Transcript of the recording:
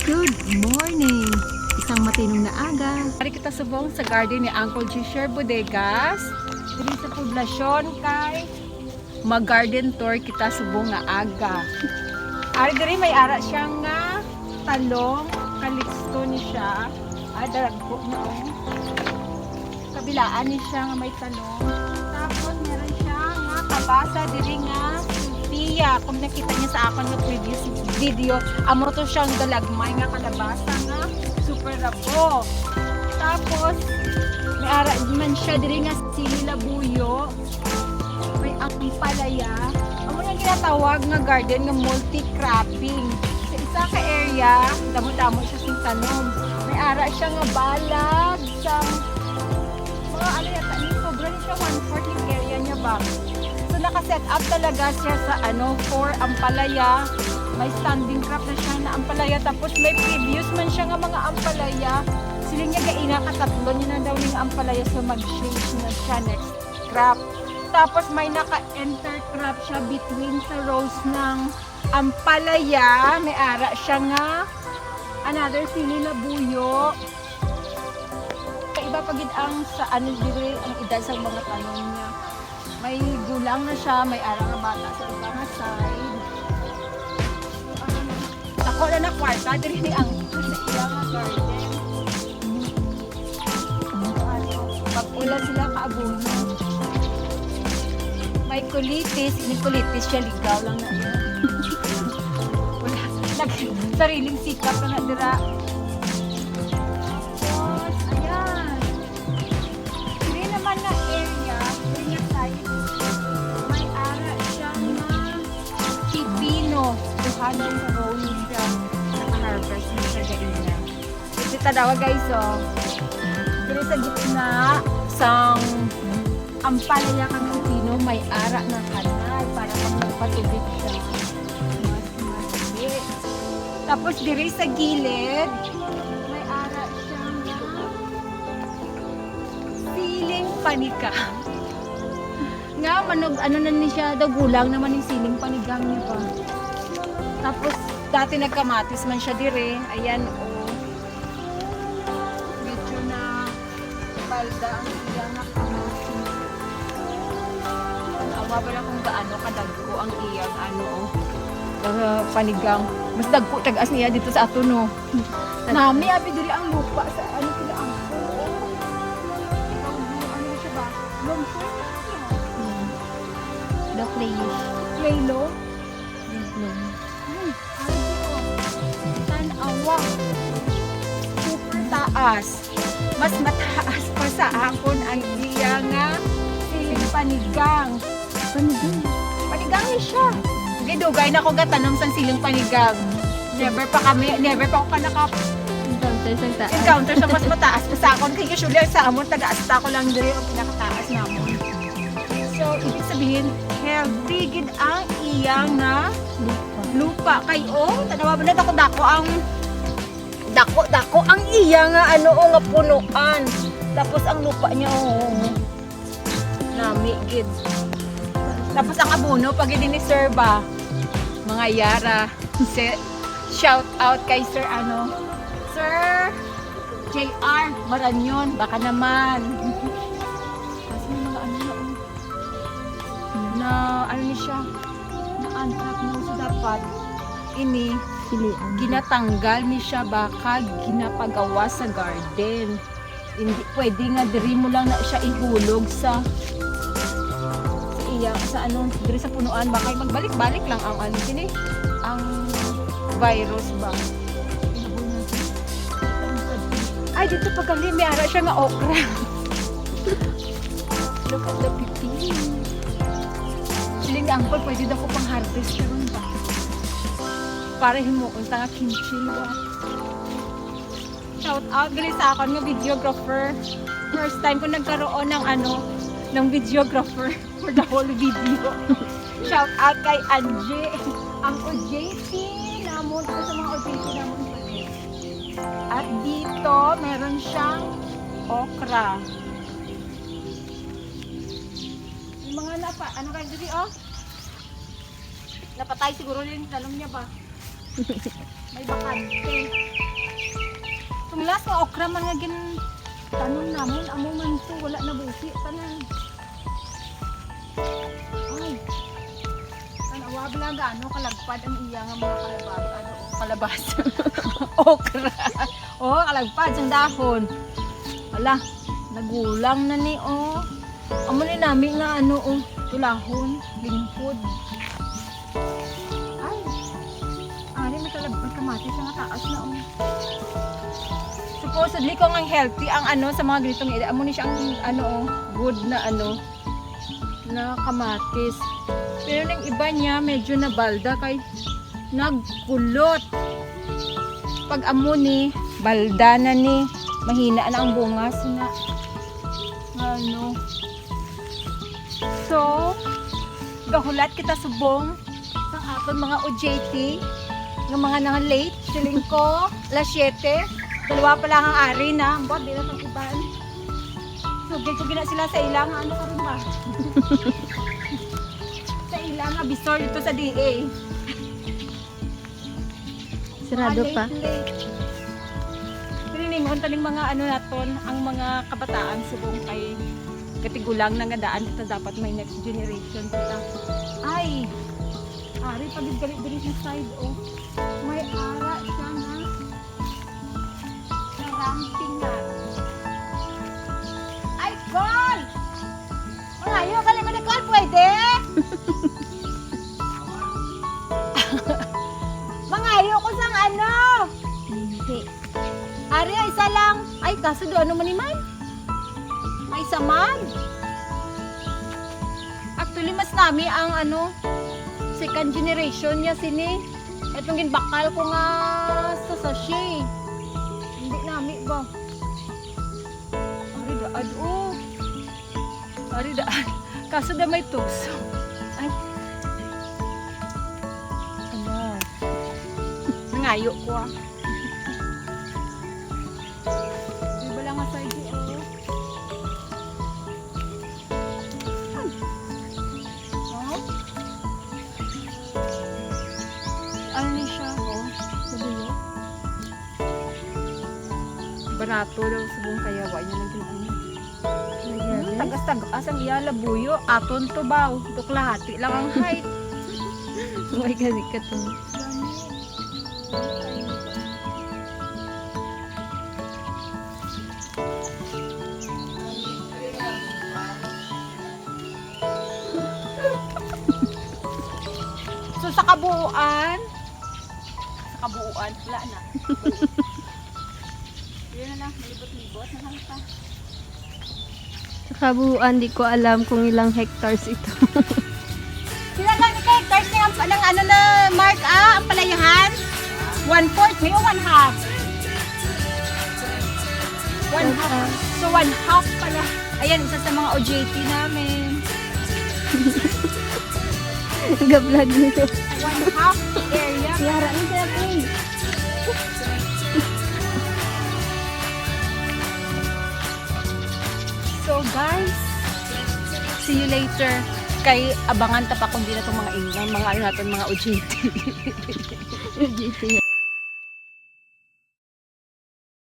Good morning! Isang matinong na aga. Hari kita subong sa garden ni Uncle Gisher Bodegas. Dili sa poblasyon kay mag-garden tour kita subong nga aga. Ari diri may ara siya nga talong, kaliksto ni siya. Daragpo na kabilaan ni siya nga may talong. Tapos meron siya nga kabasa diri nga Sophia. Kung nakita niya sa akon nga previous video, amo to siyang dalagmay nga kalabasa nga super rabo. Tapos may ara man siya diri nga sili labuyo. May ampalaya. Amo na ginatawag nga garden nga multi-cropping. Sa isa ka area, damo-damo siya sing tanom. May ara siya nga balag sa mga ano yata ni sobra ni siya 1/4 yung area niya ba. So naka-set up talaga siya sa for ampalaya. May standing crop na siya na ampalaya, tapos may previous man siya nga mga ampalaya. Sila niya gaina katatlo niya na daw ning ampalaya, so mag-change na siya next crop. Tapos may naka-enter crop siya between sa rows ng ampalaya. May ara siya nga another sili labuyo. Kaiba pagid ang sa diri ang edad sa mga tanong niya. May gulang na siya, may ara nga bata sa ibang side. Ako na kwarta diri ni ang iya nga garden. Pag-ula sila kaabuno. May kulitis, siya ligaw lang na. Wala, sariling sikap na dira. Tapos, ayan. Hindi naman na area, hindi nga side. May ara siyang pipino. Duhanan sa rolling siya. Naka-harvest na siya gaina. Ito tadawa guys, dito sa gitna, sang ampalaya kang pipino, may ara na kanal para pag nagpatubig siya. Mas. Tapos diri sa gilid, may ara siyang siling panigang. Nga, manog, ano na ni siya, dagulang naman yung siling panigang niya pa. Tapos, dati nagkamatis man siya dire. Ayan, medyo na balda ang iyang nakamatis. Awa ba lang kung gaano kadagko ang iyang panigang. Mas dagko tagas niya dito sa ato, no? Nami, abi diri ang lupa sa sila ang ano siya ba? Long short? The clayish. Claylo? Tanawa. Super taas. Mas mataas pa sa akon ang iya nga siling panigang. Panigang niya siya. Gidugay na ko gatanom sa siling panigang. Never pa ako encounter sa mas mataas pa sa akon. Kaya usually sa amon, taga-asta ko lang diri ang pinakataas namon. So, ibig sabihin, healthy gid ang iyang na lupa. Kayo, tanawa ba na dako ang dako ang iya nga nga punuan. Tapos ang lupa niya nami gid. Tapos ang abono pag ni Sir ba, mga yara. Shout out kay Sir Sir JR Maranyon, baka naman. Kasi mga na ni siya na antrap mo so dapat ini ginatanggal ni siya, baka ginapagawa sa garden. Hindi pwede nga diri mo lang na siya ihulog sa iya sa diri sa punuan, baka magbalik-balik lang ang ang virus ba. Ay, dito pagkali may ara siya nga okra. Look at the pipino. Siling ni Uncle, pwede daw ko pang harvest siya ron ba? Para himuunta nga kimchi ba? Shout out gali sa akin nga videographer. First time ko nagkaroon ng ng videographer for the whole video. Shout out kay Angie. Ang OJT namon, ito sa mga OJT namon. At dito, meron siyang okra. Yung mga kayo dito, napatay siguro yung talong niya ba? May bakante. Tumlas nga okra man nga gin tanong namon amo man to wala na busi tanan. Ay. Tanawa bala gaano kalagpad ang iya nga mga kalabas okra. Oh, kalagpad sang dahon. Ala, nagulang na ni oh. Amo ni nami nga ano oh, tulahon, lingkod. Ay. Ari may kamatis nga taas na oh. Supposedly kung ang healthy ang ano sa mga ganitong edad, amo ni siya ang ano oh, good na ano na kamatis. Pero yung iba niya medyo nabalda kay nagkulot. Pag amo ni balda na ni mahina na ang bungas nga ano. So gahulat kita subong sa aton mga OJT ng mga nang late siling ko alas 7 dalawa pa lang ang ari na ambot di na tang iban. So gito gina sila sa ilang ano karon ba? Sa ilang abisor dito sa DA. Sarado pa. Pininingon taning mga ano naton, ang mga kabataan subong kay katigulang na nga daan ito dapat may next generation kita. Ay, ari pagid gali sa side oh. May ara siya na ramping na. Ay, call! Malayo ka naman na call, pwede? Mangayo ko sang ano? Hindi. Ari, isa lang. Ay, kaso do ano man man? May isa man. Actually, mas nami ang ano, second generation niya sini. Itong ginbakal ko nga sa sachet. Hindi nami ba? Ari, daan. Oh. Ari, daan. Kaso da may tukso. Ay. Ano? Nangayo ko ah. Iba lang nga side oh. Oh? Ano na siya oh? Sabiyo? Barato daw subong kayawa niya ng ano. Tagas-tagas ang iyala buyo. Aton to baw. Tuklahati lang ang height. May kasi ka to. So sa kabuuan, wala na. Yun na lang, malibot-libot na lang pa. Sa kabuuan, di ko alam kung ilang hectares ito. Sila lang ni hectares niya ang ano na mark ang palayahan. 1/4, may 1/2. 1/2. So 1/2 pala. Ayan, isa sa mga OJT namin. Ga-vlog nito. 1/2 area. Yara ni sila po. So guys, see you later. Kay abangan ta pa kung di na itong mga ingang, mga ano natin, mga OJT. GT.